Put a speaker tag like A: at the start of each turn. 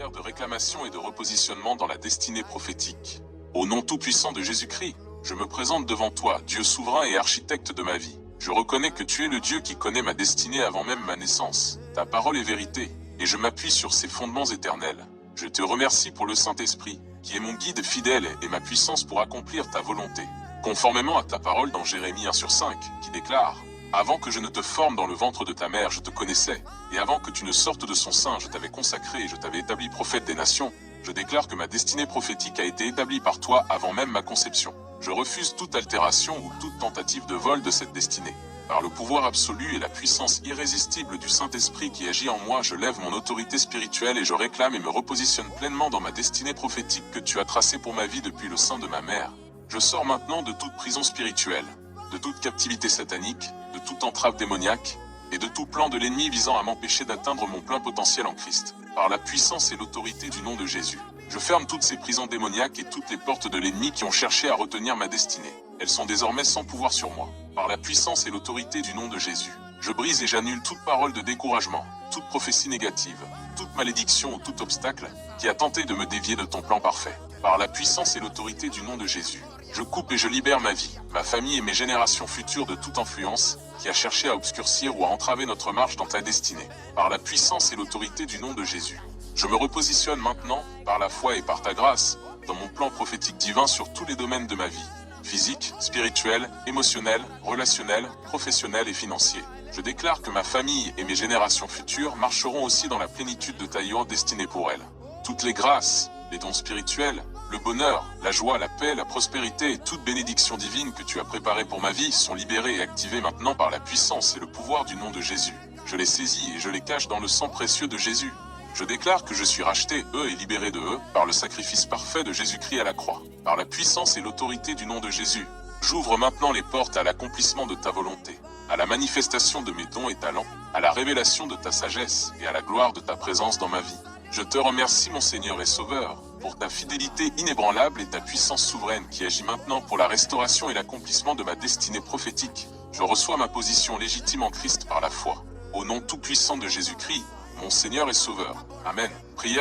A: prière de réclamation et de repositionnement dans la destinée prophétique. Au nom tout-puissant de Jésus-Christ, je me présente devant toi, Dieu souverain et architecte de ma vie. Je reconnais que tu es le Dieu qui connaît ma destinée avant même ma naissance. Ta parole est vérité, et je m'appuie sur ses fondements éternels. Je te remercie pour le Saint-Esprit, qui est mon guide fidèle et ma puissance pour accomplir ta volonté. Conformément à ta parole dans Jérémie 1/5, qui déclare « Avant que je ne te forme dans le ventre de ta mère, je te connaissais, et avant que tu ne sortes de son sein, je t'avais consacré et je t'avais établi prophète des nations. Je déclare que ma destinée prophétique a été établie par toi avant même ma conception. Je refuse toute altération ou toute tentative de vol de cette destinée. Par le pouvoir absolu et la puissance irrésistible du Saint-Esprit qui agit en moi, je lève mon autorité spirituelle et je réclame et me repositionne pleinement dans ma destinée prophétique que tu as tracée pour ma vie depuis le sein de ma mère. Je sors maintenant de toute prison spirituelle, de toute captivité satanique, de toute entrave démoniaque, et de tout plan de l'ennemi visant à m'empêcher d'atteindre mon plein potentiel en Christ. Par la puissance et l'autorité du nom de Jésus, je ferme toutes ces prisons démoniaques et toutes les portes de l'ennemi qui ont cherché à retenir ma destinée. Elles sont désormais sans pouvoir sur moi. Par la puissance et l'autorité du nom de Jésus, je brise et j'annule toute parole de découragement, toute prophétie négative, toute malédiction ou tout obstacle qui a tenté de me dévier de ton plan parfait. Par la puissance et l'autorité du nom de Jésus, je coupe et je libère ma vie, ma famille et mes générations futures de toute influence qui a cherché à obscurcir ou à entraver notre marche dans ta destinée. Par la puissance et l'autorité du nom de Jésus, je me repositionne maintenant, par la foi et par ta grâce, dans mon plan prophétique divin sur tous les domaines de ma vie, physique, spirituel, émotionnel, relationnel, professionnel et financier. Je déclare que ma famille et mes générations futures marcheront aussi dans la plénitude de ta destinée pour elles. Toutes les grâces, les dons spirituels, le bonheur, la joie, la paix, la prospérité et toute bénédiction divine que tu as préparée pour ma vie sont libérées et activées maintenant par la puissance et le pouvoir du nom de Jésus. Je les saisis et je les cache dans le sang précieux de Jésus. Je déclare que je suis racheté, eux, et libéré de eux, par le sacrifice parfait de Jésus-Christ à la croix. Par la puissance et l'autorité du nom de Jésus, j'ouvre maintenant les portes à l'accomplissement de ta volonté, à la manifestation de mes dons et talents, à la révélation de ta sagesse et à la gloire de ta présence dans ma vie. Je te remercie, mon Seigneur et Sauveur, pour ta fidélité inébranlable et ta puissance souveraine qui agit maintenant pour la restauration et l'accomplissement de ma destinée prophétique. Je reçois ma position légitime en Christ par la foi. Au nom tout-puissant de Jésus-Christ, mon Seigneur et Sauveur. Amen. Prière.